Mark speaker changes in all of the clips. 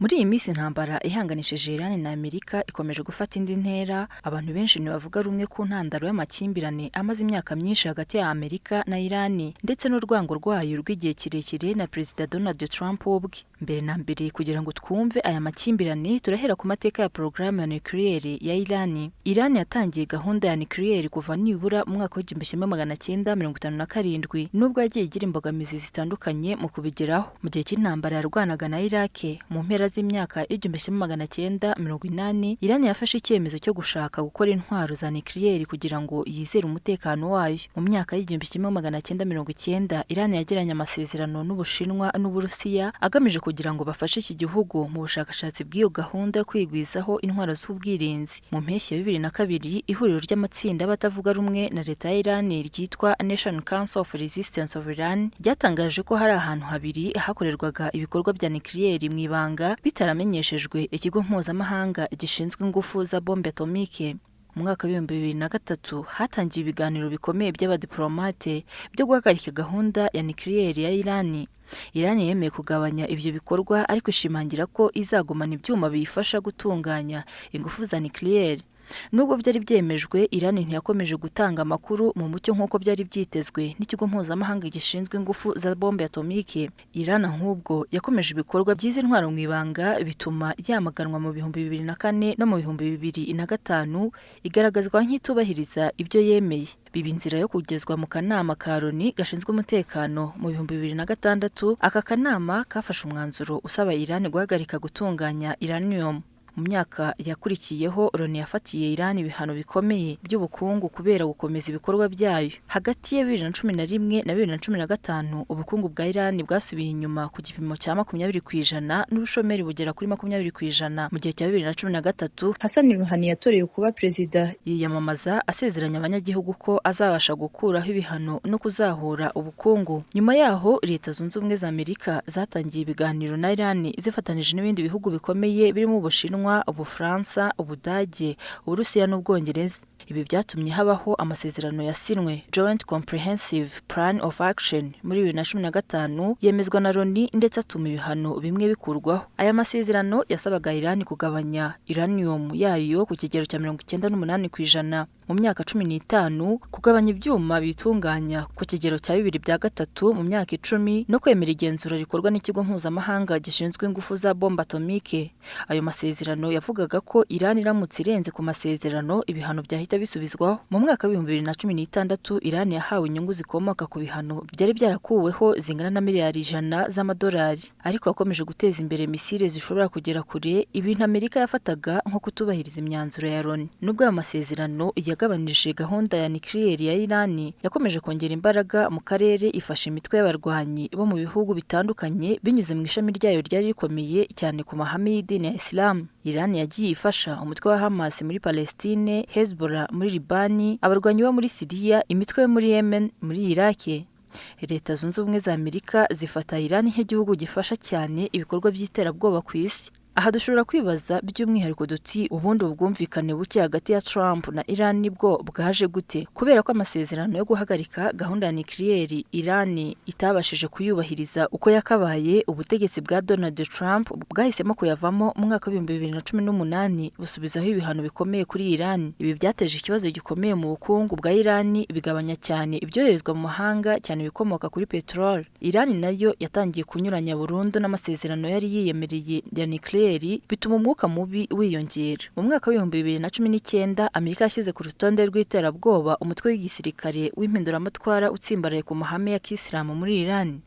Speaker 1: Muri iyi minsi intambara ihanganishije Iran na Amerika ikomeje gufata indi ntera, abantu benshi ntibavuga rumwe ku ntandaro y'amakimbirane amaze imyaka myinshi hagati ya Amerika na Iran ndetse n'urwango rwayo rw'igihe kirekire na Perezida Donald Trump ubwe. Mbere na mbere kugira ngo twumve aya makimbirane turahera ku mateka ya porogaramu ya nucleaire ya Iran. Iran yatangiye gahunda ya nucleaire kuva nibura mu mwaka w'1957 nubwo yagiye igira imbogamizi zitandukanye mu kubigeraho. Mu gihe cy'intambara yarwanaga na Iraq mu mpera z'imyaka y'1980, Iran yafashe icyemezo cyo gushaka gukora intwaro za nucleaire kugira ngo yizere umutekano wayo. Mu myaka y'1990, Iran yagiranye amasezerano n'Ubushinwa n'Uburusiya agamije kugira ngo bafashe iki gihugu mu bushakashatsi bw'iyo gahunda yo kwigwizaho intwaro z'ubwirinzi. Mu mpeshyi ya 2002, ihuriro ry'amatsinda batavuga rumwe na leta ya Iran ryitwa National Council of Resistance of Iran ryatangaje ko hari ahantu habiri hakorerwaga ibikorwa bya nucleaire mu ibanga bitaramenyeshejwe ikigo mpuzamahanga gishinzwe ingufu za bombe atomike. Mu mwaka wa 2003 hatangiye ibiganiro bikomeye by'abadiplomate byo guhagarika gahunda ya nucleaire ya Iran. Iran yemeye kugabanya ivyo bikorwa ariko ishimangira ko izagumana ibyuma biyifasha gutunganya ingufu za nucleaire. Nubwo byari byemejwe, Iran ntiyakomeje gutanga amakuru mu mucyo nk'uko byari byitezwe n'ikigo mpuzamahanga gishinzwe ingufu za bombe atomike. Iran ahubwo yakomeje ibikorwa by'izi ntwaro mu ibanga bituma yamaganwa mu 2004 no mu 2005, igaragazwa nk'itubahiriza ibyo yemeye. Biba inzira yo kugezwa mu kanama ka Loni gashinzwe umutekano mu 2006. Aka kanama kafashe umwanzuro usaba Iran guhagarika gutunganya uranium. Mu myaka yakurikiyeho, Loni yafatiye Iran ibihano bikomeye by'ubukungu kubera gukomeza ibikorwa byayo. Hagati ya 2011 na 2015, ubukungu bwa Iran bwasubiye inyuma ku gipimo cya 20% n'ubushomeri bugera kuri 20%. Mu gihe cya 2013, Hassan Rouhani yatorewe kuba perezida, yiyamamaza asezeranya abanyagihugu ko azabasha gukuraho ibihano no kuzahura ubukungu. Nyuma yaho, Leta Zunze Ubumwe za Amerika zatangiye ibiganiro na Iran zifatanije n'ibindi bihugu bikomeye birimo Ubushinwa, Ubufaransa, Ubudage, Uburusiya n'Ubwongereza. Ibi byatumye habaho amasezerano yasinwe Joint Comprehensive Plan of Action muri 2015 yemezwa na Loni ndetse atuma ibihano bimwe bikurwaho. Aya masezerano yasabaga Iran kugabanya uranium yayo ku kigero cya 98%, mu myaka 15 kugabanya ibyuma bitunganya ku kigero cya 2/3 mu myaka 10 no kwemera igenzura rikorwa n'ikigo mpuzamahanga gishinzwe ingufu za bombe atomike. Ayo masezerano yavugaga ko Iran iramutse irenze ku masezerano ibihano byahita bisubizwaho. Mu mwaka wa 2016, Iran yahawe inyungu zikomoka ku bihano byari byarakuweho zingana na miliyari 100 z'amadolari, ariko yakomeje guteza imbere misile zishobora kugera kure, ibintu Amerika yafataga nko kutubahiriza imyanzuro ya Loni. Nubwo aya masezerano yagabanije gahunda ya nucleaire ya Iran, yakomeje kongera imbaraga mu karere, ifasha imitwe y'abarwanyi bo mu bihugu bitandukanye binyuze mu ishami ryayo ryari rikomeye cyane ku mahame y'idini ya Islam. Iran yagiye ifasha umutwe wa Hamas muri Palestine, Hezbollah muri Libani, abarwanyi bo muri Syria, imitwe yo muri Yemen, muri Iraq. Leta Zunze Ubumwe za Amerika zifata Iran nk'igihugu gifasha cyane ibikorwa by'iterabwoba ku isi. Aha dushobora kwibaza by'umwihariko duti ubundi ubwumvikane buke hagati ya Trump na Iran nibwo bwaje gute? Kubera ko amasezerano yo guhagarika gahunda ya nucleaire Iran itabashije kuyubahiriza uko yakabaye, ubutegetsi bwa Donald Trump bwahisemo kuyavamo mu mwaka wa 2018 busubizaho ibihano bikomeye kuri Iran. Ibi byateje ikibazo gikomeye mu bukungu bwa Iran, bigabanya cyane ibyoherezwa mu mahanga cyane bikomoka kuri petrol. Iran nayo yatangiye kunyuranya burundu n'amasezerano yari yiyemereye ya nucleaire, bituma umwuka mubi wiyongera. Mu mwaka wa 2019, Amerika yashyize ku rutonde rw'iterabwoba umutwe w'igisirikare w'impinduramatwara utsimbaraye ku mahame ya Kisilamu muri Iran.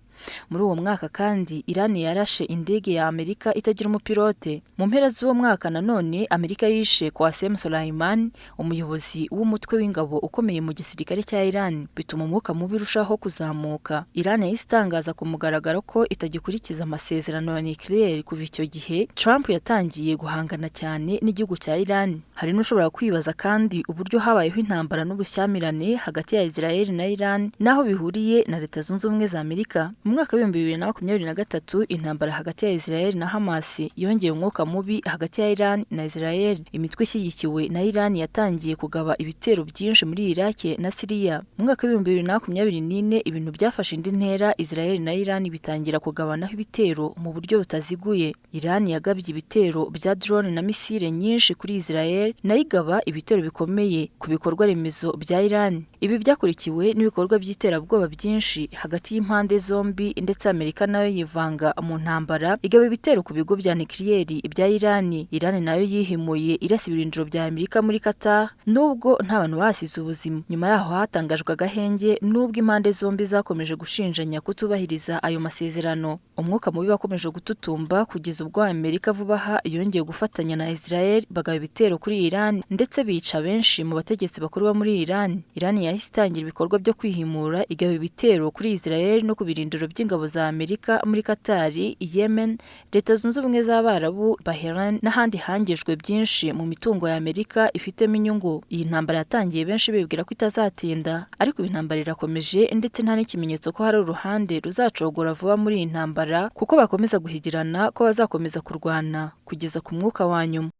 Speaker 1: Muri uwo mwaka kandi, Iran yarashe indege ya Amerika itagira umupilote. Mu mpera z'uwo mwaka nanone, Amerika yishe Qasem Soleimani, umuyobozi w'umutwe w'ingabo ukomeye mu gisirikare cya Iran, bituma umwuka mubi urushaho kuzamuka. Iran yahise itangaza ku mugaragaro ko itagikurikiza amasezerano ya nucleaire. Kuva icyo gihe, Trump yatangiye guhangana cyane n'igihugu cya Iran. Hari n'ushobora kwibaza kandi uburyo habayeho intambara n'ubushyamirane hagati ya Israel na Iran naho bihuriye na Leta Zunze Ubumwe za Amerika. Mu mwaka wa 2023 intambara hagati ya Israel na Hamas yongeye umwuka mubi hagati ya Iran na Israel. Imitwe ishyigikiwe na Iran yatangiye kugaba ibitero byinshi muri Iraq na Syria. Mu mwaka wa 2024 ibintu byafashe indi ntera, Israel na Iran bitangira kugabanaho ibitero mu buryo butaziguye. Iran yagabye ibitero bya drone na misile nyinshi kuri Israel, nayo igaba ibitero bikomeye ku bikorwa remezo bya Iran. Ibi byakurikiwe n'ibikorwa by'iterabwoba byinshi hagati y'impande zombi, ndetse Amerika nayo yivanga mu ntambara igaba ibitero ku bigo bya nucleaire bya Iran. Iran nayo yihimuye irasa ibirindiro bya Amerika muri Qatar, nubwo nta bantu basize ubuzima. Nyuma yaho hatangajwe agahenge nubwo impande zombi zakomeje gushinjanya kutubahiriza ayo masezerano. Umwuka mubi wakomeje gututumba kugeza ubwo Amerika vuba aha yongeye gufatanya na Israel bagaba ibitero kuri Iran, ndetse bica benshi mu bategetsi bakuru muri Iran. Iran yahise itangira ibikorwa byo kwihimura igaba ibitero kuri Israel no ku birindiro by'ingabo za Amerika muri Qatar, Yemen, Leta Zunze Ubumwe z'Abarabu, Bahrain n'ahandi hangijwe byinshi mu mitungo ya Amerika ifitemo inyungu. Iyi ntambara yatangiye benshi bibwira ko itazatinda, ariko intambara irakomeje, ndetse nta n'ikimenyetso ko hari uruhande ruzacogora vuba muri iyi ntambara, kuko bakomeza guhigirana ko bazakomeza kurwana kugeza ku mwuka wa nyuma.